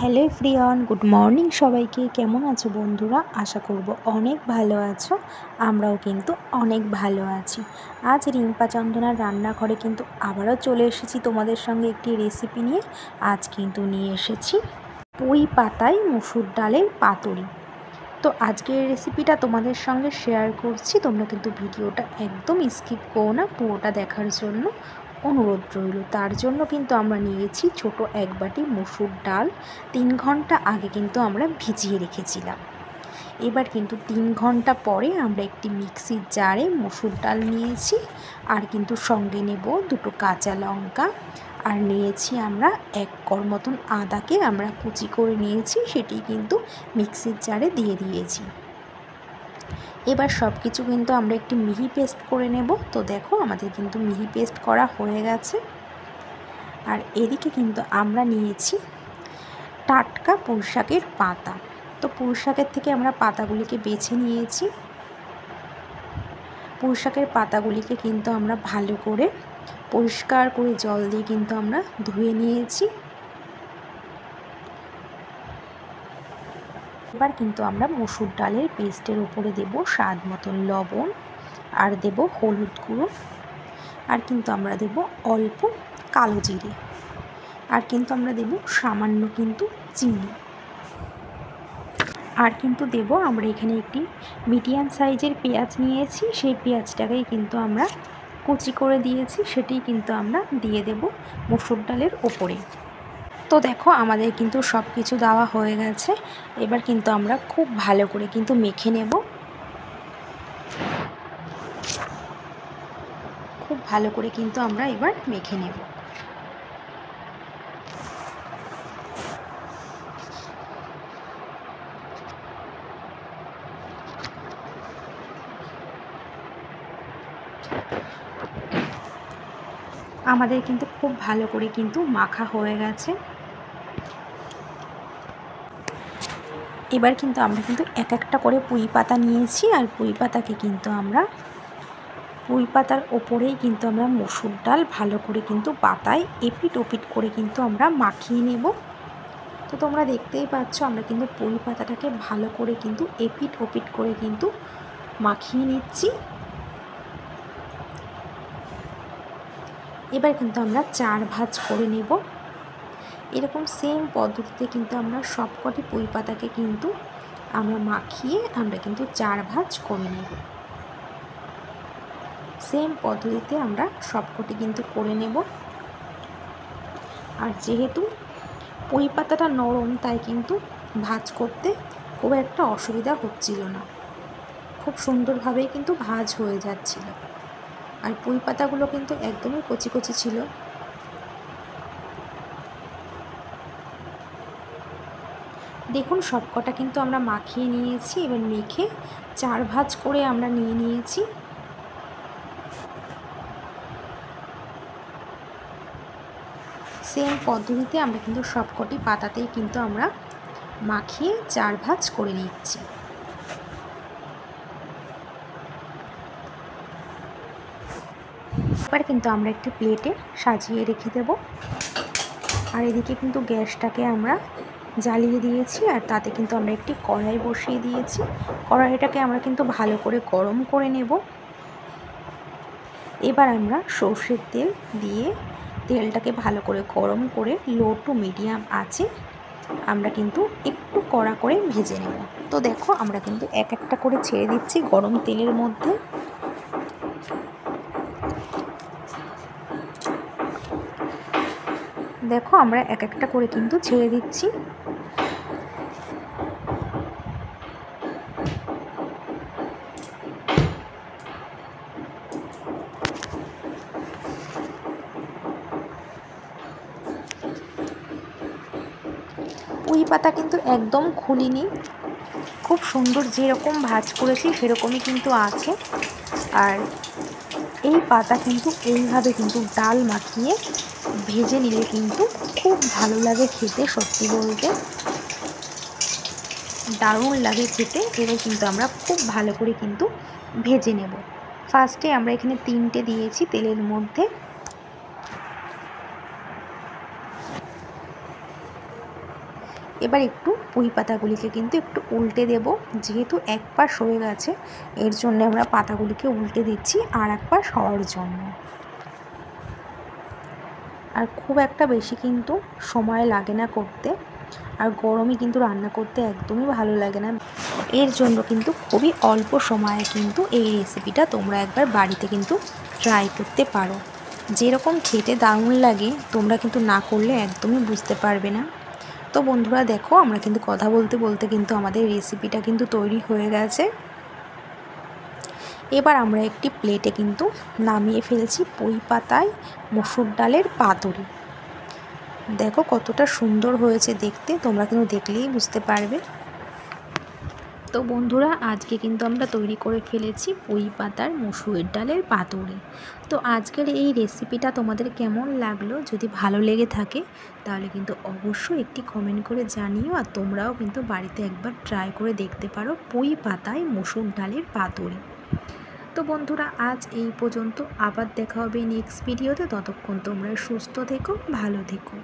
Hello everyone, good morning সবাইকে। কেমন আছো বন্ধুরা? আশা করব অনেক ভালো আছো। আমরাও কিন্তু অনেক ভালো আছি। আজ রিম্পা চন্দনার রান্নাঘরে কিন্তু আবারও চলে এসেছি তোমাদের সঙ্গে একটি রেসিপি নিয়ে। আজ কিন্তু নিয়ে এসেছি পুঁই পাতায় মুসুর ডালের পাতুরি। তো আজকের রেসিপিটা তোমাদের সঙ্গে শেয়ার করছি। তোমরা কিন্তু ভিডিওটা একদম স্কিপ করো না, পুরোটা দেখার জন্য অনুরোধ রইল। তার জন্য কিন্তু আমরা নিয়েছি ছোট এক বাটি মুসুর ডাল। 3 ঘন্টা আগে কিন্তু আমরা ভিজিয়ে রেখেছিলাম। এবার কিন্তু 3 ঘন্টা পরে আমরা একটি মিক্সির জারে মুসুর ডাল নিয়েছি, আর কিন্তু সঙ্গে নেব 2টো কাঁচা লঙ্কা, আর নিয়েছি আমরা 1 কোয়া মতন আদাকে আমরা কুচি করে নিয়েছি, সেটি কিন্তু মিক্সির জারে দিয়ে দিয়েছি। এবার সব কিছু কিন্তু আমরা একটি মিহি পেস্ট করে নেব। তো দেখো আমাদের কিন্তু মিহি পেস্ট করা হয়ে গেছে। আর এদিকে কিন্তু আমরা নিয়েছি টাটকা পুঁই শাকের পাতা। তো পুঁই শাকের থেকে আমরা পাতাগুলিকে বেছে নিয়েছি। পুঁই শাকের পাতাগুলিকে কিন্তু আমরা ভালো করে পরিষ্কার করে জল দিয়ে কিন্তু আমরা ধুয়ে নিয়েছি। এবার কিন্তু আমরা মসুর ডালের পেস্টের উপরে দেব স্বাদ মতন লবণ, আর দেব হলুদ গুঁড়ো, আর কিন্তু আমরা দেব অল্প কালো জিরে, আর কিন্তু আমরা দেব সামান্য কিন্তু চিনি, আর কিন্তু দেব আমরা এখানে একটি মিডিয়াম সাইজের পেঁয়াজ নিয়েছি। সেই পেঁয়াজটাকেই কিন্তু আমরা কুচি করে দিয়েছি, সেটি কিন্তু আমরা দিয়ে দেব মসুর ডালের ওপরে। তো দেখো আমাদের কিন্তু সব কিছু দেওয়া হয়ে গেছে। এবার কিন্তু আমরা খুব ভালো করে কিন্তু মেখে নেব। খুব ভালো করে কিন্তু আমরা এবার মেখে নেব। আমাদের কিন্তু খুব ভালো করে কিন্তু মাখা হয়ে গেছে। এবার কিন্তু আমরা কিন্তু এক একটা করে পুঁই পাতা নিয়েছি, আর পুঁই পাতাকে কিন্তু আমরা পুঁই পাতার ওপরেই কিন্তু আমরা মসুর ডাল ভালো করে কিন্তু পাতায় এপিট ওপিট করে কিন্তু আমরা মাখিয়ে নেব। তো তোমরা দেখতেই পাচ্ছ আমরা কিন্তু পুঁই পাতাটাকে ভালো করে কিন্তু এপিট ওপিট করে কিন্তু মাখিয়ে নিচ্ছি। এবার কিন্তু আমরা 4 ভাঁজ করে নেব। এরকম সেম পদ্ধতিতে কিন্তু আমরা সবকটি পুঁই পাতাকে কিন্তু আমরা মাখিয়ে আমরা কিন্তু 4 ভাঁজ করে নেব। সেম পদ্ধতিতে আমরা সবকটি কিন্তু করে নেব। আর যেহেতু পুঁই পাতাটা নরম, তাই কিন্তু ভাঁজ করতে খুব একটা অসুবিধা হচ্ছিল না, খুব সুন্দরভাবেই কিন্তু ভাঁজ হয়ে যাচ্ছিল। আর পুঁই পাতাগুলো কিন্তু একদমই কচি কচি ছিল। দেখুন সবকটা কিন্তু আমরা মাখিয়ে নিয়েছি। এবার মেখে 4 ভাঁজ করে আমরা নিয়ে নিয়েছি। সেম পদ্ধতিতে আমরা কিন্তু সবকটি পাতাতেই কিন্তু আমরা মাখিয়ে 4 ভাঁজ করে নিচ্ছি। এবার কিন্তু আমরা একটি প্লেটে সাজিয়ে রেখে দেব। আর এদিকে কিন্তু গ্যাসটাকে আমরা জ্বালিয়ে দিয়েছি, আর তাতে কিন্তু আমরা একটি কড়াই বসিয়ে দিয়েছি। কড়াইটাকে আমরা কিন্তু ভালো করে গরম করে নেব। এবার আমরা সর্ষের তেল দিয়ে তেলটাকে ভালো করে গরম করে লো টু মিডিয়াম আঁচে আমরা কিন্তু একটু কড়া করে ভেজে নেব। তো দেখো আমরা কিন্তু এক একটা করে ছেড়ে দিচ্ছি গরম তেলের মধ্যে। দেখো আমরা এক একটা করে কিন্তু ছেড়ে দিচ্ছি। পুঁই পাতা কিন্তু একদম খুলিনি, খুব সুন্দর যেরকম ভাঁজ করেছি সেরকমই কিন্তু আছে। আর এই পাতা কিন্তু এইভাবে কিন্তু ডাল মাখিয়ে ভেজে নিলে কিন্তু খুব ভালো লাগে খেতে, সত্যি বলতে দারুণ লাগে খেতে। এবার কিন্তু আমরা খুব ভালো করে কিন্তু ভেজে নেব। ফার্স্টে আমরা এখানে 3টে দিয়েছি তেলের মধ্যে। এবার একটু পুঁই পাতাগুলিকে কিন্তু একটু উল্টে দেব, যেহেতু এক পাশ হয়ে গেছে এর জন্য আমরা পাতাগুলিকে উল্টে দিচ্ছি আর এক পাশ হওয়ার জন্য। আর খুব একটা বেশি কিন্তু সময় লাগে না করতে, আর গরমে কিন্তু রান্না করতে একদমই ভালো লাগে না। এর জন্য কিন্তু খুবই অল্প সময়ে কিন্তু এই রেসিপিটা তোমরা একবার বাড়িতে কিন্তু ট্রাই করতে পারো। যেরকম খেতে দারুণ লাগে তোমরা কিন্তু না করলে একদমই বুঝতে পারবে না। তো বন্ধুরা দেখো, আমরা কিন্তু কথা বলতে বলতে কিন্তু আমাদের রেসিপিটা কিন্তু তৈরি হয়ে গেছে। এবার আমরা একটি প্লেটে কিন্তু নামিয়ে ফেলছি পুঁই পাতায় মসুর ডালের পাতুরি। দেখো কতটা সুন্দর হয়েছে দেখতে, তোমরা কিন্তু দেখলেই বুঝতে পারবে। তো বন্ধুরা আজকে কিন্তু আমরা তৈরি করে ফেলেছি পুঁই পাতার মসুরের ডালের পাতুরি। তো আজকের এই রেসিপিটা তোমাদের কেমন লাগলো, যদি ভালো লেগে থাকে তাহলে কিন্তু অবশ্যই একটি কমেন্ট করে জানিও। আর তোমরাও কিন্তু বাড়িতে একবার ট্রাই করে দেখতে পারো পুঁই পাতায় মসুর ডালের পাতুরি। তো বন্ধুরা আজ এই পর্যন্ত, আবার দেখা হবে নেক্সট ভিডিওতে। ততক্ষণ তোমরা সুস্থ থেকো, ভালো থেকো।